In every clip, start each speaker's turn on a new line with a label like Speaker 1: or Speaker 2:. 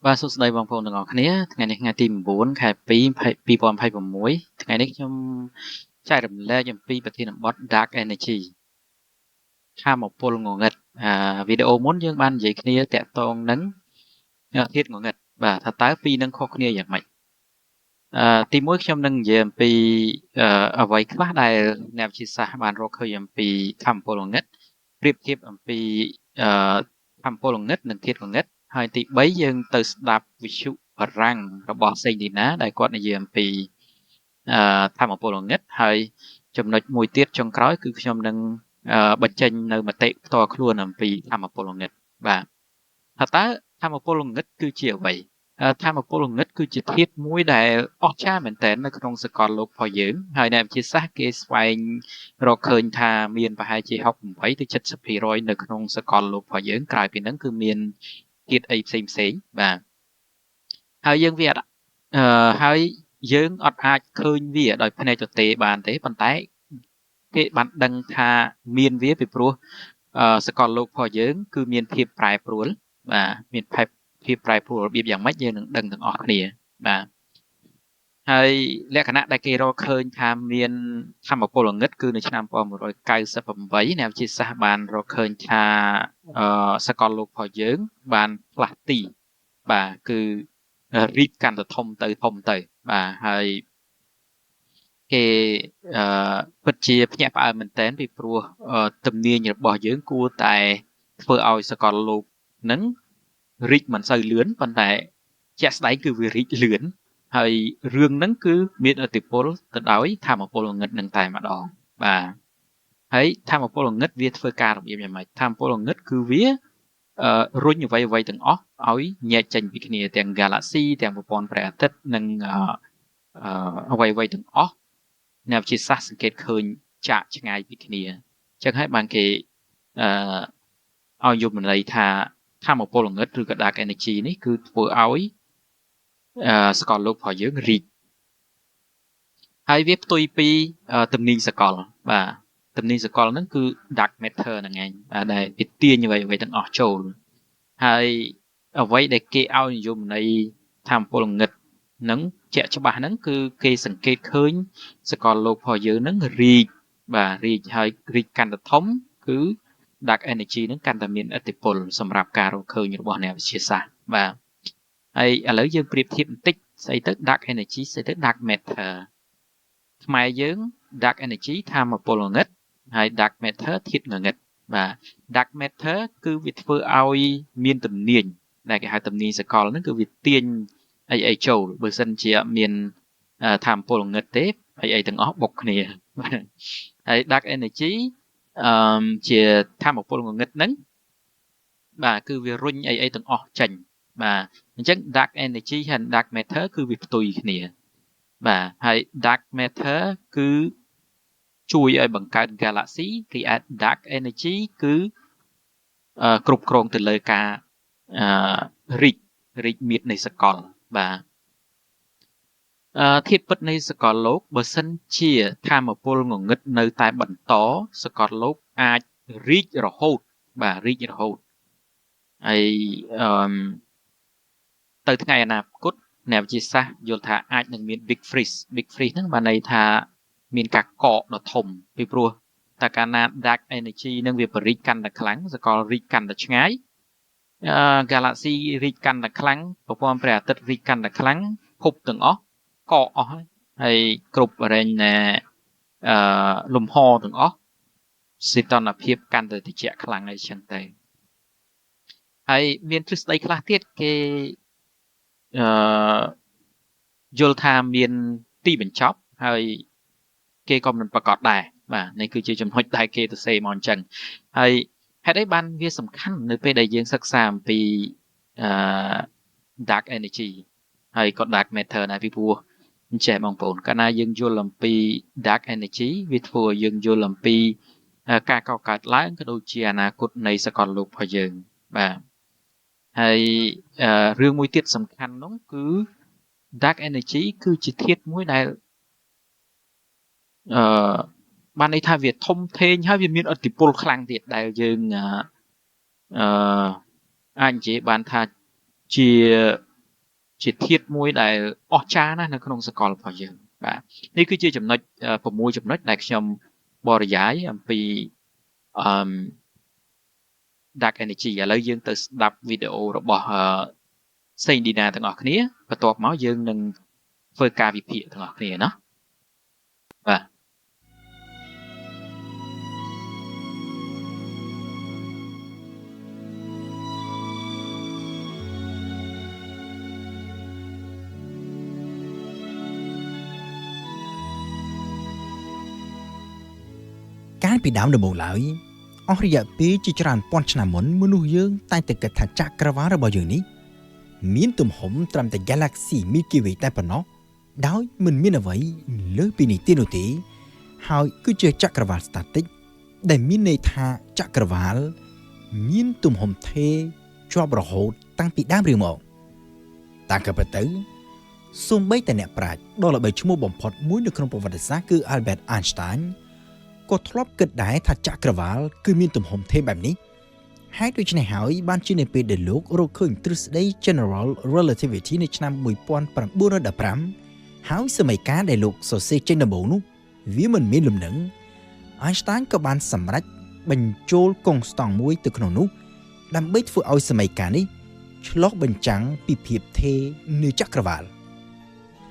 Speaker 1: បាទសួស្តីបងប្អូនទាំងអស់គ្នាថ្ងៃនេះថ្ងៃទី9ខែ2 2026ថ្ងៃនេះខ្ញុំចែករំលែកអំពីប្រធានបទ Dark Energy ថាមពលងងឹតវីដេអូមុនយើងបាននិយាយគ្នាតាក់ទងនឹងធាតុងងឹតបាទថាតើពីរនឹងខុសគ្នាយ៉ាងម៉េចទីមួយខ្ញុំនឹងនិយាយអំពីអ្វីខ្លះដែលអ្នកវិទ្យាសាស្ត្របានរកឃើញអំពីថាមពលងងឹតប្រៀបធៀបអំពីថាមពលងងឹតនិងធាតុងងឹតហើយទី3យើងទៅស្ដាប់វិទ្យុបារាំងរបស់សេងឌីណាដែលគាត់និយាយអំពីថាមពលងងឹតហើយចំណុចមួយទៀតចុងក្រោយគឺខ្ញុំនឹងបញ្ចេញនៅមតិផ្ទាល់ខ្លួនអំពីថាមពលងងឹតបាទថាតើថាមពលងងឹតគឺជាអ្វីថាមពលងងឹតគឺជាធាតុមួយដែលអស្ចារ្យមែនទែននៅក្នុងសកលលោករបស់យើងហើយអ្នកវិទ្យាសាស្ត្រគេស្វែងរកឃើញថាមានប្រហែលជា68ទៅ70%នៅក្នុងសកលលោករបស់យើងក្រៅពីហ្នឹងគឺមានធាតុអីផ្សេងបាទហើយយើងវាហើយយើងអត់អាចឃើញវាដោយភ្នែកទទេបានទេប៉ុន្តែគេបានដឹងថាមានវាពីព្រោះសកលលោករបស់យើងគឺមានភាពប្រែប្រួលបាទមានភាពប្រែប្រួលរបៀបយ៉ាងម៉េចយើងនឹងដឹងទាំងអស់គ្នាបាទហើយលក្ខណៈដែលគេរកឃើញថាមានធម្មពលងងឹតគឺនៅឆ្នាំ1998អ្នកវិទ្យាសាស្ត្របានរកឃើញថាសកលលោករបស់យើងបានផ្លាស់ទីបាទគឺរីកកាន់តែធំទៅបាទហើយគេពិតជាភ្ញាក់ផ្អើលមែនទែនពីព្រោះទំនាញរបស់យើងគួរតែធ្វើឲ្យសកលលោកនឹងរីកមិនសូវលឿនប៉ុន្តែជាក់ស្ដែងគឺវារីកលឿនហើយរឿងហ្នឹងគឺមានឥទ្ធិពលទៅដោយធម្មពលងងឹតនឹងតែម្ដងបាទហើយធម្មពលងងឹតវាធ្វើការរបៀបយ៉ាងម៉េចធម្មពលងងឹតគឺវារុញអ្វីៗទាំងអស់ឲ្យញែកចេញពីគ្នាទាំង Galaxy ទាំងប្រព័ន្ធព្រះអាទិត្យនិងអ្វីៗទាំងអស់អ្នកវិទ្យាសាស្ត្រសង្កេតឃើញចាកឆ្ងាយពីគ្នាអញ្ចឹងហើយបានគេឲ្យយល់ន័យថាធម្មពលងងឹតឬក៏ Dark Energy នេះគឺធ្វើឲ្យសកលលោករបស់យើងរីកហើយវាផ្ទុយពីទំនាញសកលបាទទំនាញសកលហ្នឹងគឺ Dark Matter ហ្នឹងឯងដែលវាទាញអ្វីទាំងអស់ចូលហើយអ្វីដែលគេឲ្យនិយមន័យធម្មពលងងឹតនឹងជាក់ច្បាស់ហ្នឹងគឺគេសង្កេតឃើញសកលលោករបស់យើងហ្នឹងរីកបាទរីកហើយរីកកាន់តែធំគឺ Dark Energy ហ្នឹងកាន់តែមានឥទ្ធិពលសម្រាប់ការរកឃើញរបស់អ្នកវិទ្យាសាស្ត្របាទហើយឥឡូវយើងប្រៀបធៀបបន្តិចស្អីទៅ Dark Energy ស្អីទៅ Dark Matter ខ្មែរយើង Dark Energy ថាមពលងងឹតហើយ Dark Matter ធាតុងងឹតបាទ Dark Matter គឺវាធ្វើឲ្យមានទំនាញដែលគេហៅទំនាញសកលហ្នឹងគឺវាទាញអីចូលបើសិនជាមានថាមពលងងឹតទេអីទាំងអស់បុកគ្នាហើយ Dark Energy ជាថាមពលងងឹតហ្នឹងបាទគឺវារុញអីទាំងអស់ចេញបាទអញ្ចឹង Dark Energy ហើយ Dark Matter គឺវាផ្ទុយគ្នាបាទហើយ Dark Matter គឺជួយឲ្យបង្កើត Galaxy រីឯ Dark Energy គឺគ្រប់គ្រងទៅលើការរីកមាឌនៃសកលបាទធាតុពិតនៃសកលលោកបើសិនជាថាមពលងងឹតនៅតែបន្តសកលលោកអាចរីករហូតបាទរីករហូតហើយទៅថ្ងៃអនាគតអ្នកវិទ្យាសាស្ត្រយល់ថាអាចនឹងមាន Big Freeze ហ្នឹងបានន័យថាមានការកកដ៏ធំពីព្រោះតែកាលណា Dark Energy នឹងវាបរិចកាន់តែខ្លាំងសកលរីកកាន់តែឆ្ងាយGalaxy រីកកាន់តែខ្លាំងប្រព័ន្ធព្រះអាទិត្យរីកកាន់តែខ្លាំងភពទាំងអស់កកអស់ហើយគ្រប់រែងណាលំហទាំងអស់សីតុណ្ហភាពកាន់តែត្រជាក់ខ្លាំងអីចឹងទៅហើយមានទ្រឹស្ដីខ្លះទៀតគេយល់ថាមានទីបញ្ចប់ហើយគេក៏មិនប្រកាសដែរបាទនេះគឺជាចំណុចដែលគេទៅសេមកអញ្ចឹងហើយហេតុអីបានវាសំខាន់នៅពេលដែលយើងសិក្សាអំពីDark Energy ហើយក៏ Dark Matter ដែរពីព្រោះអញ្ចឹងបងប្អូនកាលណាយើងយល់អំពី Dark Energy វាធ្វើឲ្យយើងយល់អំពីការកកើតឡើងក៏ដូចជាអនាគតនៃសកលលោករបស់យើងបាទហើយរឿងមួយទៀតសំខាន់នោះគឺ Dark Energy គឺជាធាតុមួយដែលបានន័យថាវាធំធេងហើយវាមានឥទ្ធិពលខ្លាំងទៀតដែលយើងអាចនិយាយបានថាជា ជាធាតុមួយដែលអស្ចារ្យណាស់នៅក្នុងសកលរបស់យើងបាទនេះគឺជាចំណុច6ចំណុចដែលខ្ញុំបរិយាយអំពីDark Energy ឥឡូវយើងទៅស្ដាប់វីដេអូរបស់សេងឌីណាទាំងអស់គ្នាបន្ទាប់មកយើងនឹងធ្វើការវិភាគទាំងអស់គ្នាណាបាទ
Speaker 2: កាលពីដើមដំបូងឡើយអស់រយៈពេលជាច្រើនពាន់ឆ្នាំមុនមនុស្សយើងតែងតែគិតថាចក្រវាឡរបស់យើងនេះមានទំហំត្រឹមតែ Galaxy Milky Way តែប៉ុណ្ណោះដោយមិនមានអ្វីលើសពីនេះទៀតនោះទេហើយគឺជាចក្រវាឡ static ដែលមានន័យថាចក្រវាឡមានទំហំថេរជាប់រហូតតាំងពីដើមរឿងមកតាមក៏ពិតទៅសូម្បីតែអ្នកប្រាជ្ញដ៏ល្បីឈ្មោះបំផុតមួយនៅក្នុងប្រវត្តិសាស្ត្រគឺ Albert Einsteinក៏ធ្លាប់គិតដែរថាចក្រវាឡគឺមានទំហំថេរបែបនេះហើយដូច្នេះហើយបានជានៅពេលដែលលោករកឃើញទ្រឹស្ដី General Relativity នៅឆ្នាំ1915ហើយសម័យកាលដែលលោកសរសេរចេញដំបូងនោះវាមិនមានលំនឹង Einstein ក៏បានសម្រេចបញ្ចូលកុងស្តង់មួយទៅក្នុងនោះដើម្បីធ្វើឲ្យសម័យកាលនេះឆ្លុះបញ្ចាំងពីភាពថេរនៃចក្រវាឡ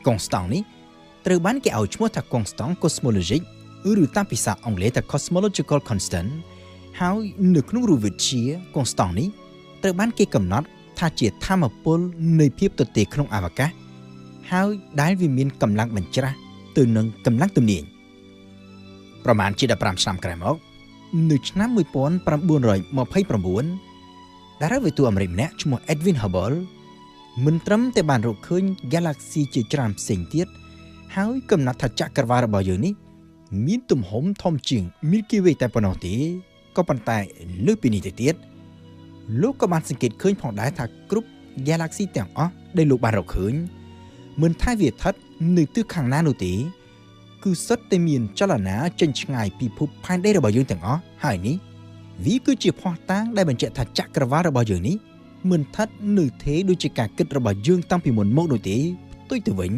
Speaker 2: កុងស្តង់នេះត្រូវបានគេឲ្យឈ្មោះថាកុងស្តង់ Cosmologic ឬតាមភាសាអង់គ្លេសថា Cosmological Constant ហើយនៅក្នុងរូបវិទ្យាកុងស្តង់នេះត្រូវបានគេកំណត់ថាជាថាមពលនៃភាពទទេក្នុងអវកាសហើយដែលវាមានកម្លាំងបញ្ច្រាស់ទៅនឹងកម្លាំងទំនាញប្រមាណជា15ឆ្នាំក្រោយមកនៅឆ្នាំ1929តារាវិទូអាមេរិកម្នាក់ឈ្មោះ Edwin Hubble មិនត្រឹមតែបានរកឃើញ Galaxy ជាច្រើនផ្សេងទៀតហើយកំណត់ថាចក្រវាឡរបស់យើងនេះមានទំហំធំជាង Milky Way តែប៉ុណ្ណោះទេក៏ប៉ុន្តែលើសពីនេះទៅទៀតលោកក៏បានសង្កេតឃើញផងដែរថាគ្រប់ Galaxy ទាំងអស់ដែលលោកបានរកឃើញមិនថាវាស្ថិតនៅទិសខាងណានោះទេគឺសុទ្ធតែមានចលនាចេញឆ្ងាយពីភពផែនដីរបស់យើងទាំងអស់ហើយនេះវាគឺជាភស្តុតាងដែលបញ្ជាក់ថាចក្រវាឡរបស់យើងនេះមិនស្ថិតនៅថេរដូចជាការគិតរបស់យើងតាំងពីមុនមកនោះទេផ្ទុយទៅវិញ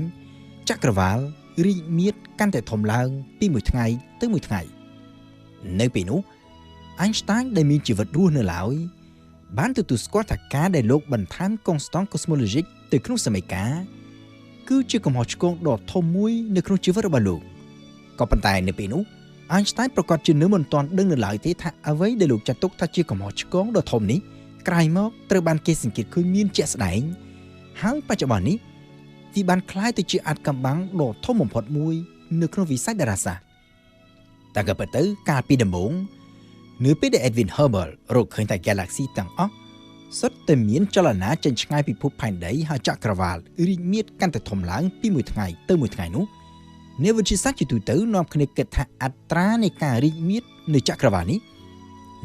Speaker 2: ចក្រវាឡរីកមាឌកាន់តែធំឡើងពីមួយថ្ងៃទៅមួយថ្ងៃនៅពេលនោះ Einstein ដែលមានជីវិតរស់នៅឡើយបានទទួលស្គាល់ថាការដែលលោកបន្ថែមកុងស្តង់ Cosmologic ទៅក្នុងសម័យកាលគឺជាកំហុសឆ្គងដ៏ធំមួយនៅក្នុងជីវិតរបស់លោកក៏ប៉ុន្តែនៅពេលនោះ Einstein ប្រកាសជានៅមិនទាន់ដឹងនៅឡើយទេថាអ្វីដែលលោកចាត់ទុកថាជាកំហុសឆ្គងដ៏ធំនេះក្រោយមកត្រូវបានគេសង្កេតឃើញមានជាក់ស្ដែងហើយបច្ចុប្បន្ននេះវាបានក្លាយទៅជាអាថ៌កំបាំងដ៏ធំបំផុតមួយនៅក្នុងវិស័យតារាសាស្ត្រតែក៏ពិតទៅកាលពីដំបូងនៅពេលដែល Edwin Hubble រកឃើញថា Galaxy ទាំងអស់សុទ្ធតែមានចលនាចេញឆ្ងាយពីភពផែនដីហើយចក្រវាឡរីកមាឌកាន់តែធំឡើងពីមួយថ្ងៃទៅមួយថ្ងៃនោះអ្នកវិទ្យាសាស្ត្រជាទូទៅនាំគ្នាគិតថាអត្រានៃការរីកមាឌនៃចក្រវាឡនេះ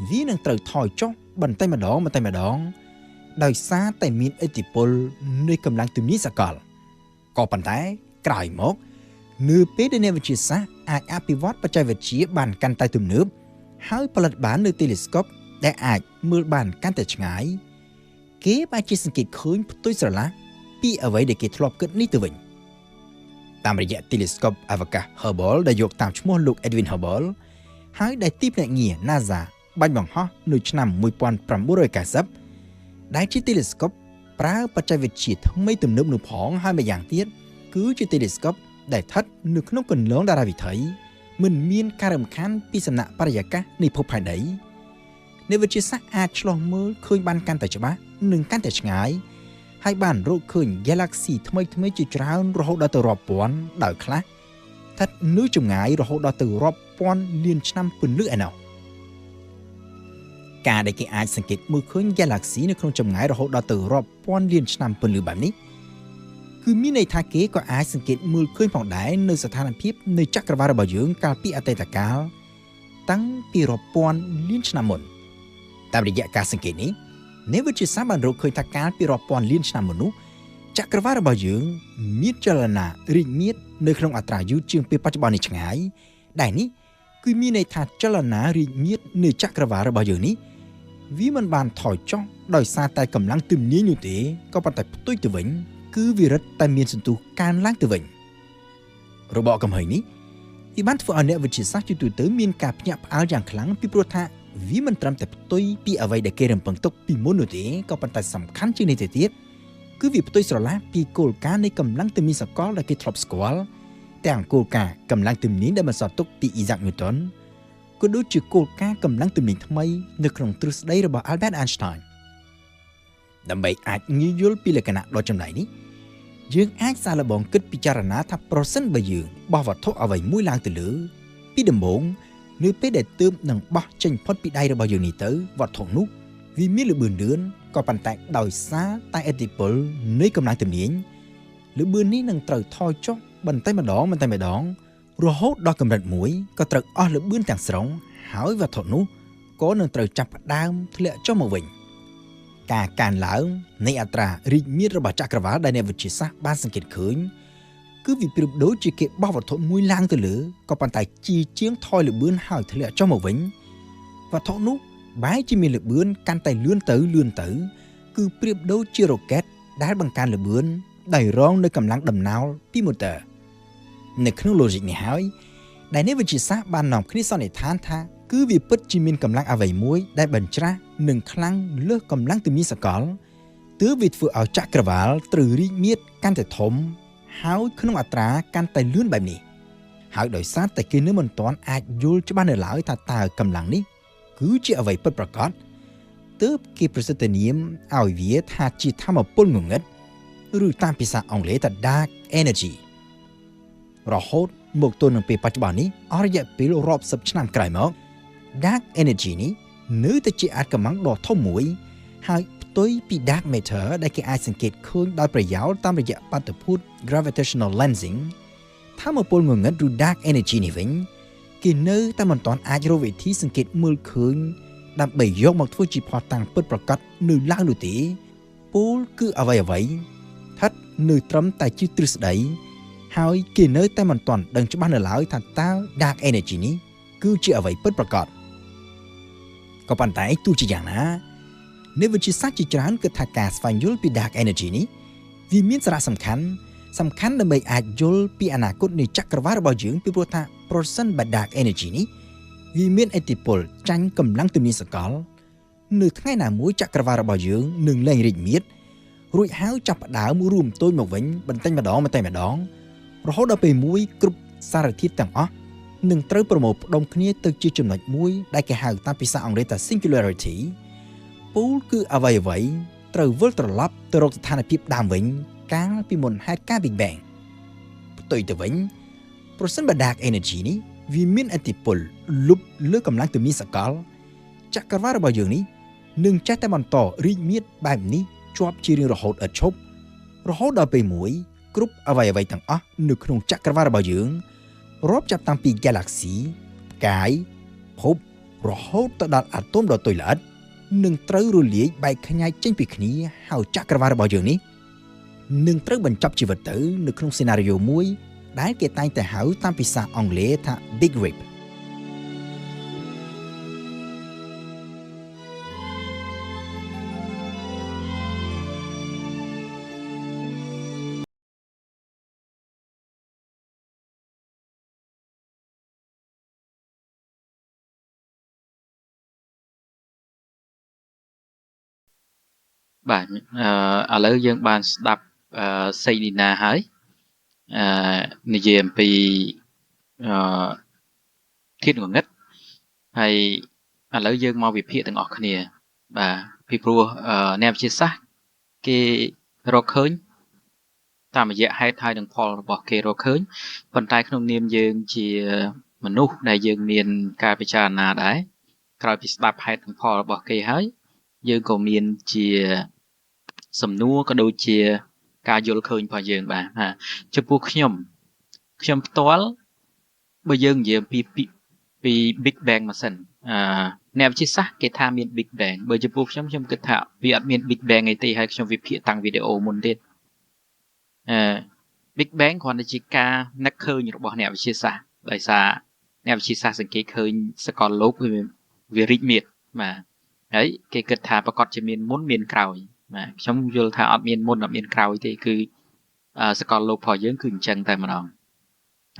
Speaker 2: វានឹងត្រូវថយចុះបន្តិចម្ដងដោយសារតែមានឥទ្ធិពលនៃកម្លាំងទំនាញសកលក៏ប៉ុន្តែក្រោយមកនៅពេលដែលអ្នកវិទ្យាសាស្ត្រអាចអភិវឌ្ឍបច្ចេកវិទ្យាបានកាន់តែទំនើបហើយផលិតបាននូវ telescope ដែលអាចមើលបានកាន់តែឆ្ងាយគេបានជាសង្កេតឃើញផ្ទុយស្រឡះពីអ្វីដែលគេធ្លាប់គិតនេះទៅវិញតាមរយៈ telescope អវកាស Hubble ដែលយកតាមឈ្មោះលោក Edwin Hubble ហើយដែលទីភ្នាក់ងារ NASA បាញ់បង្ហោះនៅឆ្នាំ1990ដែលជា telescope ប្រើបច្ចេកវិទ្យាថ្មីទំនើបនោះផងហើយម្យ៉ាងទៀតគឺជា telescope ដែលស្ថិតនៅក្នុងគន្លងតារាវិថីមិនមានការរំខានពីសំណាក់បរិយាកាសនៃភពផែនដីអ្នកវិទ្យាសាស្ត្រអាចឆ្លុះមើលឃើញបានកាន់តែច្បាស់និងកាន់តែឆ្ងាយហើយបានរកឃើញ Galaxy ថ្មីជាច្រើនរហូតដល់ទៅរាប់ពាន់ដោយខ្លះស្ថិតនៅចម្ងាយរហូតដល់ទៅរាប់ពាន់លានឆ្នាំពន្លឺឯណោះការដែលគេអាចសង្កេតមើលឃើញ Galaxy នៅក្នុងចម្ងាយរហូតដល់ទៅរាប់ពាន់លានឆ្នាំពន្លឺបែបនេះគឺមានន័យថាគេក៏អាចសង្កេតមើលឃើញផងដែរនៅស្ថានភាពនៃចក្រវាឡរបស់យើងកាលពីអតីតកាលតាំងពីរាប់ពាន់លានឆ្នាំមុនតាមរយៈការសង្កេតនេះអ្នកវិទ្យាសាស្ត្របានរកឃើញថាកាលពីរាប់ពាន់លានឆ្នាំមុននោះចក្រវាឡរបស់យើងមានចលនារីកមាឌនៅក្នុងអត្រាយឺតជាងពេលបច្ចុប្បន្ននេះឆ្ងាយដែលនេះគឺមានន័យថាចលនារីកមាឌនៃចក្រវាឡរបស់យើងនេះវាមិនបានថយចុះដោយសារតែកម្លាំងទំនាញនោះទេក៏ប៉ុន្តែផ្ទុយទៅវិញ គឺវារឹតតែមានសន្ទុះកើនឡើងទៅវិញរបបកំហែងនេះវាបានធ្វើឲ្យអ្នកវិទ្យាសាស្ត្រទូទៅមានការភ្ញាក់ផ្អើលយ៉ាងខ្លាំងពីព្រោះថាវាមិនត្រឹមតែផ្ទុយពីអ្វីដែលគេរំពឹងទុកពីមុននោះទេក៏ប៉ុន្តែសំខាន់ជាងនេះទៅទៀតគឺវាផ្ទុយស្រឡះពីគោលការណ៍នៃកម្លាំងទំនាញសកលដែលគេធ្លាប់ស្គាល់ទាំងគោលការណ៍កម្លាំងទំនាញដែលបន្សល់ទុកពី Isaac Newton ក៏ដូចជាគោលការណ៍កម្លាំងទំនាញថ្មីនៅក្នុងទ្រឹស្ដីរបស់ Albert Einstein ដើម្បីអាចងាយយល់ពីលក្ខណៈដ៏ចម្លែកនេះយើងអាចសាកល្បងគិតពិចារណាថាប្រសិនបើយើងបោះវត្ថុអ្វីមួយឡើងទៅលើពីដំបូងនៅពេលដែលទើបនឹងបោះចេញផុតពីដៃរបស់យើងនេះទៅវត្ថុនោះវាមានល្បឿនលឿនក៏ប៉ុន្តែដោយសារតែឥទ្ធិពលនៃកម្លាំងទំនាញល្បឿននេះនឹងត្រូវថយចុះបន្តិចម្ដងរហូតដល់កម្រិតមួយក៏ត្រូវអស់ល្បឿនទាំងស្រុងហើយវត្ថុនោះក៏នឹងត្រូវចាប់ផ្ដើមធ្លាក់ចុះមកវិញការកើនឡើងនៃអត្រារីកមាឌរបស់ចក្រវាឡដែលអ្នកវិទ្យាសាស្ត្របានសង្កេតឃើញគឺវាប្រៀបដូចជាគេបោះវត្ថុមួយឡើងទៅលើក៏ប៉ុន្តែជាងថយល្បឿនហើយធ្លាក់ចុះមកវិញវត្ថុនោះបែរជាមានល្បឿនកាន់តែលឿនទៅគឺប្រៀបដូចជារ៉ុកែតដែលបង្កើនល្បឿនដោយរងនៅកម្លាំងដំណោលពីម៉ូទ័រនៅក្នុង logic នេះហើយដែលអ្នកវិទ្យាសាស្ត្របាននាំគ្នាសន្និដ្ឋានថាគឺវាពិតជាមានកម្លាំងអ្វីមួយដែលបញ្ច្រាស់និងខ្លាំងលើសកម្លាំងទំនាញសកលទើបវាធ្វើឲ្យចក្រវាឡត្រូវរីកមាឌកាន់តែធំហើយក្នុងអត្រាកាន់តែលឿនបែបនេះហើយដោយសារតែគេនៅមិនទាន់អាចយល់ច្បាស់នៅឡើយថាតើកម្លាំងនេះគឺជាអ្វីពិតប្រាកដទើបគេប្រសិទ្ធនាមឲ្យវាថាជាថាមពលងងឹតឬតាមភាសាអង់គ្លេសថា dark energy រហូតមកទល់នឹងពេលបច្ចុប្បន្ននេះអស់រយៈពេលរាប់សិបឆ្នាំក្រោយមក dark energy នេះនៅតែជាអាថ៌កំបាំងដ៏ធំមួយហើយផ្ទុយពី dark matter ដែលគេអាចសង្កេតឃើញដោយប្រយោលតាមរយៈបាតុភូត gravitational lensing ថាមពលងងឹតឬ dark energy នេះវិញគេនៅតែមិនទាន់អាចរកវិធីសង្កេតមើលឃើញដើម្បីយកមកធ្វើជាភស្តុតាងពិតប្រាកដនៅឡើយនោះទេពលគឺអ្វីស្ថិតនៅត្រឹមតែជាទ្រឹស្ដីហើយគេនៅតែមិនទាន់ដឹងច្បាស់នៅឡើយថាតើ dark energy នេះគឺជាអ្វីពិតប្រាកដក៏ប៉ុន្តែទោះជាយ៉ាងណាអ្នកវិទ្យាសាស្ត្រជាច្រើនគិតថាការស្វែងយល់ពី dark energy នេះវាមានសារៈសំខាន់ដើម្បីអាចយល់ពីអនាគតនៃចក្រវាឡរបស់យើងពីព្រោះថាប្រសិនបើ dark energy នេះវាមានឥទ្ធិពលចាញ់កម្លាំងទំនាញសកលនៅថ្ងៃណាមួយចក្រវាឡរបស់យើងនឹងលែងរីកមាឌរួចហើយចាប់ផ្ដើមរួមតូចមកវិញបន្តិចម្ដងរហូតដល់ពេលមួយគ្រប់សារធាតុទាំងអស់នឹងត្រូវប្រមូលផ្ដុំគ្នាទៅជាចំណុចមួយដែលគេហៅតាមភាសាអង់គ្លេសថា singularity ពូលគឺអ្វីត្រូវវិលត្រឡប់ទៅរកស្ថានភាពដើមវិញកាលពីមុនហេតុការ Big Bang ផ្ទុយទៅវិញប្រសិនបើ dark energy នេះវាមានឥទ្ធិពលលុបលើកម្លាំងទំនាញសកលចក្រវាឡរបស់យើងនេះនឹងចេះតែបន្តរីកមាឌបែបនេះជាប់ជារៀងរហូតឥតឈប់រហូតដល់ពេលមួយគ្រប់អ្វីទាំងអស់នៅក្នុងចក្រវាឡរបស់យើងរាប់ចាប់តាំងពី Galaxy ផ្កាយភពរហូតទៅដល់អាតូមដ៏តូចល្អិតនឹងត្រូវរលាយបែកខ្ញែកចេញពីគ្នាហើយចក្រវាឡរបស់យើងនេះនឹងត្រូវបញ្ចប់ជីវិតទៅនៅក្នុងសេណារីយ៉ូមួយដែលគេតែងតែហៅតាមភាសាអង់គ្លេសថា Big Rip
Speaker 1: បាទឥឡូវយើងបានស្ដាប់សេឌីណាហើយនិយាយអំពីធាតុងងឹតហើយឥឡូវយើងមកវិភាគទាំងអស់គ្នាបាទពីព្រោះអ្នកវិទ្យាសាស្ត្រគេរកឃើញតាមរយៈហេតុហើយនឹងផលរបស់គេរកឃើញប៉ុន្តែក្នុងនាមយើងជាមនុស្សដែលយើងមានការពិចារណាដែរក្រោយពីស្ដាប់ហេតុនិងផលរបស់គេហើយយើងក៏មានជាសំណួរក៏ដូចជាការយល់ឃើញរបស់យើងបាទចំពោះខ្ញុំផ្ទាល់បើយើងនិយាយពី Big Bang មកសិនអ្នកវិទ្យាសាស្ត្រគេថាមាន Big Bang បើចំពោះខ្ញុំគិតថាវាអត់មាន Big Bang អីទេហើយខ្ញុំវិភាគតាំងវីដេអូមុនទៀតBig Bang គ្រាន់តែជាការនឹកឃើញរបស់អ្នកវិទ្យាសាស្ត្រដោយសារអ្នកវិទ្យាសាស្ត្រសង្កេតឃើញសកលលោកវារីកមាឌបាទហើយគេគិតថាប្រកាសជាមានមុនមានក្រោយបាទខ្ញុំយល់ថាអត់មានមុនអត់មានក្រោយទេគឺ សកលលោករបស់យើងគឺអញ្ចឹងតែម្ដង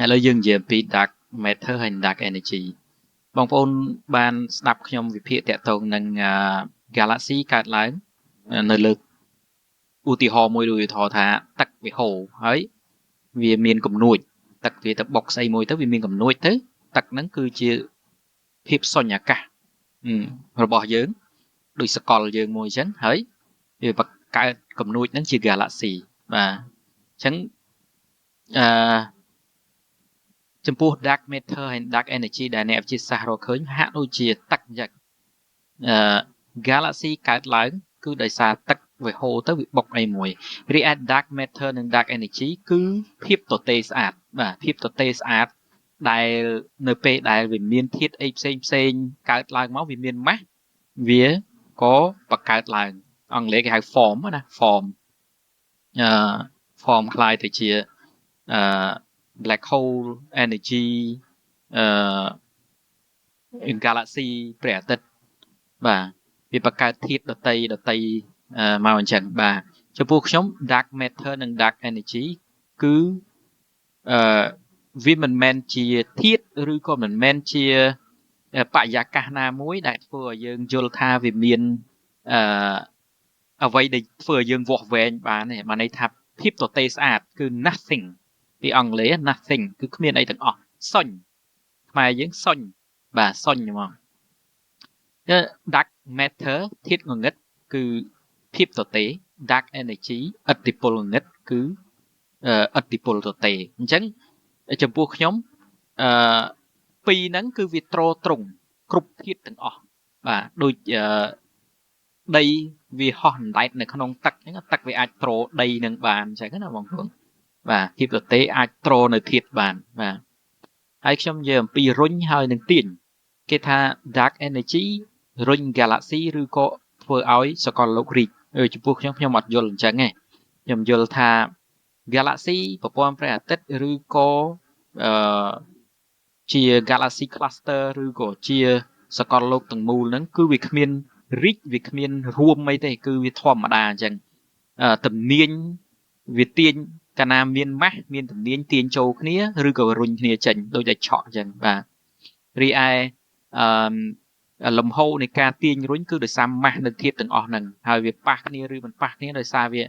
Speaker 1: ឥឡូវយើងនិយាយពី dark matter ហើយ dark energy បងប្អូនបានស្ដាប់ខ្ញុំវិភាគតាក់ទងនឹង galaxy កើតឡើងនៅលើឧទាហរណ៍មួយដូចថាទឹកវាហូរហើយវាមានគំនួចទឹកវាទៅបុកស្អីមួយទៅវាមានគំនួចទៅទឹកហ្នឹងគឺជាភាពសុញ្ញអាកាសរបស់យើងដូចសកលយើងមួយអញ្ចឹងហើយវាបង្កើតគំនួចហ្នឹងជា galaxy បាទអញ្ចឹងចំពោះ dark matter ហើយ dark energy ដែលអ្នកវិទ្យាសាស្ត្ររកឃើញហាក់ដូចជាទឹកអញ្ចឹងgalaxy កើតឡើងគឺដោយសារទឹកវាហូរទៅវាបុកអីមួយរីឯ dark matter និង dark energy គឺភាពទទេស្អាតបាទភាពទទេស្អាតដែលនៅពេលដែលវាមានធាតុអីផ្សេងកើតឡើងមកវាមានម៉ាស់វាក៏បង្កើតឡើងអង់គ្លេសគេហៅ form ណា form คล้ายទៅជាblack hole energy galaxy ព្រះអាទិត្យបាទវាបង្កើតធាតុដតីមកអញ្ចឹងបាទចំពោះខ្ញុំ dark matter និង dark energy គឺវាមិនមែនជាធាតុឬក៏មិនមែនជាបរិយាកាសណាមួយដែលធ្វើឲ្យយើងយល់ថាវាមានអ្វីដែលធ្វើឲ្យយើងវាស់វែងបានទេបានន័យថាភាពទទេស្អាតគឺ nothing ពីអង់គ្លេស nothing គឺគ្មានអីទាំងអស់សុញខ្មែរយើងសុញបាទសុញហ្មងdark matter ធាតុងងឹតគឺភាពទទេ dark energy ឥទ្ធិពលងងឹតគឺឥទ្ធិពលទទេអញ្ចឹងចំពោះខ្ញុំពីរហ្នឹងគឺវាត្រត្រង់គ្រប់ធាតុទាំងអស់បាទដូចដីវាហោះអណ្ដែតនៅក្នុងទឹកអញ្ចឹងទឹកវាអាចត្រដីនឹងបានអញ្ចឹងណាបងប្អូនបាទភាពទទេអាចត្រនៅធាតុបានបាទហើយខ្ញុំនិយាយអំពីរុញហើយនឹងទាញគេថា dark energy រុញ galaxy ឬក៏ធ្វើឲ្យសកលលោករីកចំពោះខ្ញុំអត់យល់អញ្ចឹងទេខ្ញុំយល់ថា galaxy ប្រព័ន្ធព្រះអាទិត្យឬក៏ជា galaxy cluster ឬក៏ជាសកលលោកទាំងមូលហ្នឹងគឺវាគ្មានរីកវាគ្មានរួមអីទេគឺវាធម្មតាអញ្ចឹងទំនាញវាទាញកាលណាមានម៉ាស់មានទំនាញទាញចូលគ្នាឬក៏រុញគ្នាចេញដូចតែឆក់អញ្ចឹងបាទរីឯលំហូរនៃការទាញរុញគឺដោយសារម៉ាស់នៅធាតុទាំងអស់ហ្នឹងហើយវាប៉ះគ្នាឬមិនប៉ះគ្នាដោយសារវា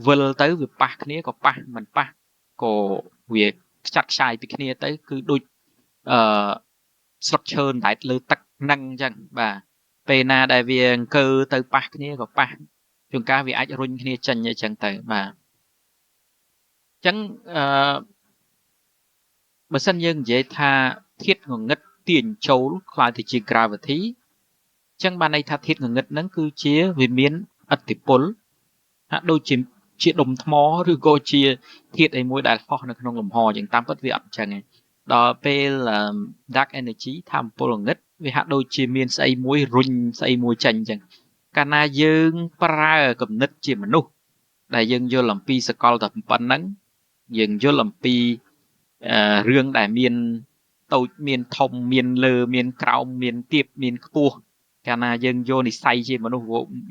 Speaker 1: វិលទៅវាប៉ះគ្នាក៏ប៉ះមិនប៉ះក៏វាខ្ចាត់ខ្ចាយពីគ្នាទៅគឺដូចស្លឹកឈើដែលលើទឹកហ្នឹងអញ្ចឹងបាទពេលណាដែលវាអង្គើទៅប៉ះគ្នាក៏ប៉ះជួនកាលវាអាចរុញគ្នាចេញអញ្ចឹងទៅបាទអញ្ចឹងបើសិនយើងនិយាយថាធាតុងងឹតទាញចូលខ្លាយទៅជា gravity អញ្ចឹងបានន័យថាធាតុងងឹតហ្នឹងគឺជាវាមានឥទ្ធិពលហាក់ដូចជាដុំថ្មឬក៏ជាធាតុអីមួយដែលហោះនៅក្នុងលំហអញ្ចឹងតាមពិតវាអត់អញ្ចឹងទេដល់ពេល dark energy ថាមពលងងឹតវាហាក់ដូចជាមានស្អីមួយរុញស្អីមួយចេញអញ្ចឹងកាលណាយើងប្រើគំនិតជាមនុស្សដែលយើងយល់អំពីសកលតែប៉ុណ្ណឹងយើងយល់អំពីរឿងដែលមានតូចមានធំមានលើមានក្រោមមានទាបមានខ្ពស់កាលណាយើងយកនិស្ស័យជាមនុស្ស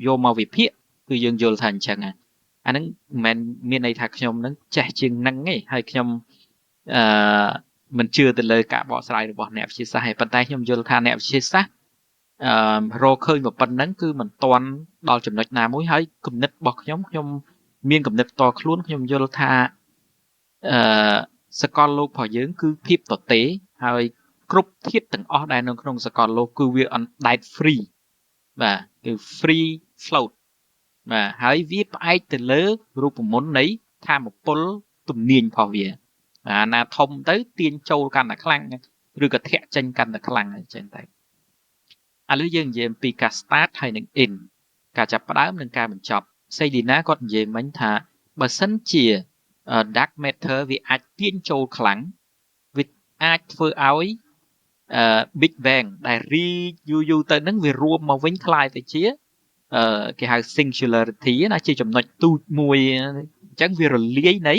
Speaker 1: យកមកវិភាគគឺយើងយល់ថាអញ្ចឹងអាហ្នឹងមិនមែនមានន័យថាខ្ញុំហ្នឹងចេះជាងហ្នឹងទេហើយខ្ញុំមិនជឿទៅលើការបកស្រាយរបស់អ្នកវិទ្យាសាស្ត្រទេប៉ុន្តែខ្ញុំយល់ថាអ្នកវិទ្យាសាស្ត្ររកឃើញប៉ុណ្ណឹងគឺមិនទាន់ដល់ចំណុចណាមួយហើយគំនិតរបស់ខ្ញុំមានគំនិតផ្ទាល់ខ្លួនខ្ញុំយល់ថាសកលលោករបស់យើងគឺភាពទទេហើយគ្រប់ធាតុទាំងអស់ដែលនៅក្នុងសកលលោកគឺវាអណ្ដែត free បាទគឺ free float បាទហើយវាផ្អែកទៅលើរូបមន្តនៃថាមពលទំនាញរបស់វាអាណាធំទៅទាញចូលកាន់តែខ្លាំងឬក៏ធាក់ចេញកាន់តែខ្លាំងអញ្ចឹងទៅឥឡូវយើងនិយាយអំពីការ start ហើយនឹង end ការចាប់ផ្ដើមនិងការបញ្ចប់សេឌីណាគាត់និយាយមិញថាបើសិនជា dark matter វាអាចទាញចូលខ្លាំងវាអាចធ្វើឲ្យbig bang ដែលរីកយូរទៅហ្នឹងវារួមមកវិញคล้ายទៅជាគេហៅ singularity ណាជាចំណុចទូចមួយអញ្ចឹងវារលាយនៃ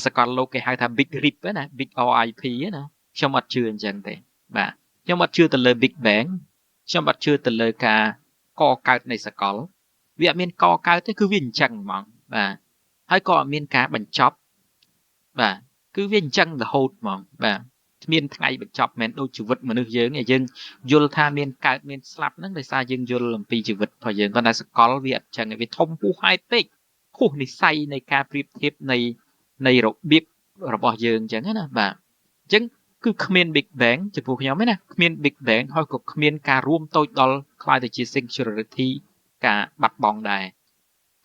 Speaker 1: សកលលោកគេហៅថា big rip ណា big rip ណាខ្ញុំអត់ជឿអញ្ចឹងទេបាទខ្ញុំអត់ជឿទៅលើ big bang ខ្ញុំអត់ជឿទៅលើការកកើតនៃសកលវាអត់មានកកើតទេគឺវាអញ្ចឹងហ្មងបាទ ហើយក៏អត់មានការបញ្ចប់បាទគឺវាអញ្ចឹងរហូតហ្មងបាទមានថ្ងៃបញ្ចប់មិនដូចជីវិតមនុស្សយើងនេះយើងយល់ថាមានកើតមានស្លាប់ហ្នឹងដោយសារយើងយល់អំពីជីវិតរបស់យើងប៉ុន្តែសកលវាអត់ចឹងវាធំហួសហេតុពេកហួសនិស្ស័យនៃការប្រៀបធៀបនៃរបៀបរបស់យើងអញ្ចឹងណាបាទអញ្ចឹងគឺគ្មាន Big Bang ចំពោះខ្ញុំទេណាគ្មាន Big Bang ហើយក៏គ្មានការរួមតូចដល់ខ្លាយទៅជា singularity ការបាត់បង់ដែរ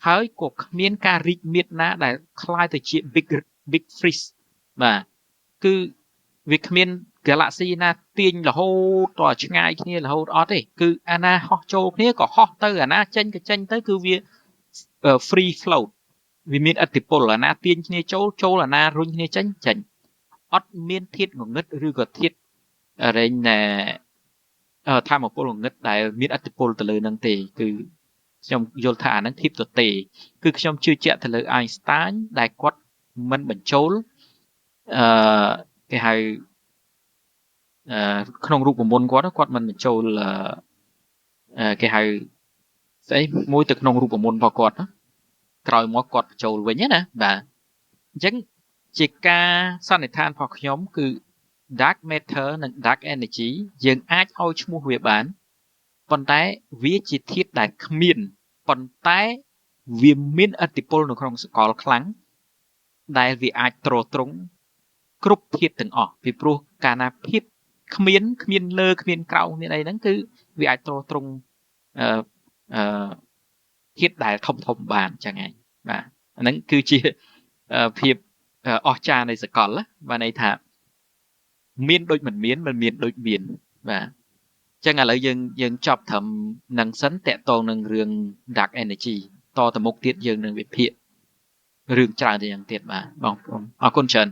Speaker 1: ហើយក៏គ្មានការរីកមាឌណាដែលខ្លាយទៅជា big freeze បាទគឺវាគ្មាន galaxy ណាទាញរហូតដល់ឆ្ងាយគ្នារហូតអត់ទេគឺអាណាហោះចូលគ្នាក៏ហោះទៅអាណាចេញក៏ចេញទៅគឺវា free float វាមានឥទ្ធិពលអាណាទាញគ្នាចូលអាណារុញគ្នាចេញអត់មានធាតុងងឹតឬក៏ធាតុរែងណែធម្មពលងងឹតដែលមានឥទ្ធិពលទៅលើនឹងទេគឺខ្ញុំយល់ថាអាហ្នឹងធៀបទៅទេគឺខ្ញុំជឿជាក់ទៅលើ Einstein ដែលគាត់មិនបញ្ចូលគេហៅក្នុងរូបមន្តគាត់មិនបញ្ចូលគេហៅស្អីមួយទៅក្នុងរូបមន្តរបស់គាត់ក្រោយមកគាត់បញ្ចូលវិញណាបាទអញ្ចឹងជាការសន្និដ្ឋានរបស់ខ្ញុំគឺ dark matter និង dark energy យើងអាចឲ្យឈ្មោះវាបានប៉ុន្តែវាជាធាតុដែលគ្មានប៉ុន្តែវាមានឥទ្ធិពលនៅក្នុងសកលខ្លាំងដែលវាអាចទ្រទ្រង់គ្រប់ធាតុទាំងអស់ពីព្រោះកាលណាភាពគ្មានលើគ្មានក្រោមមានអីហ្នឹងគឺវាអាចទ្រទ្រង់ធាតុដែលធំបានអញ្ចឹងហើយបាទអាហ្នឹងគឺជាភាពអស្ចារ្យនៃសកលបាទន័យថាមានដូចមិនមានដូចមានបាទអញ្ចឹងឥឡូវយើងចប់ត្រឹមនឹងសិនតកតងនឹងរឿង dark energy តទៅមុខទៀតយើងនឹងវិភាគរឿងច្រើនទៅយ៉ាងទៀតបាទបងប្អូនអរគុណច្រើន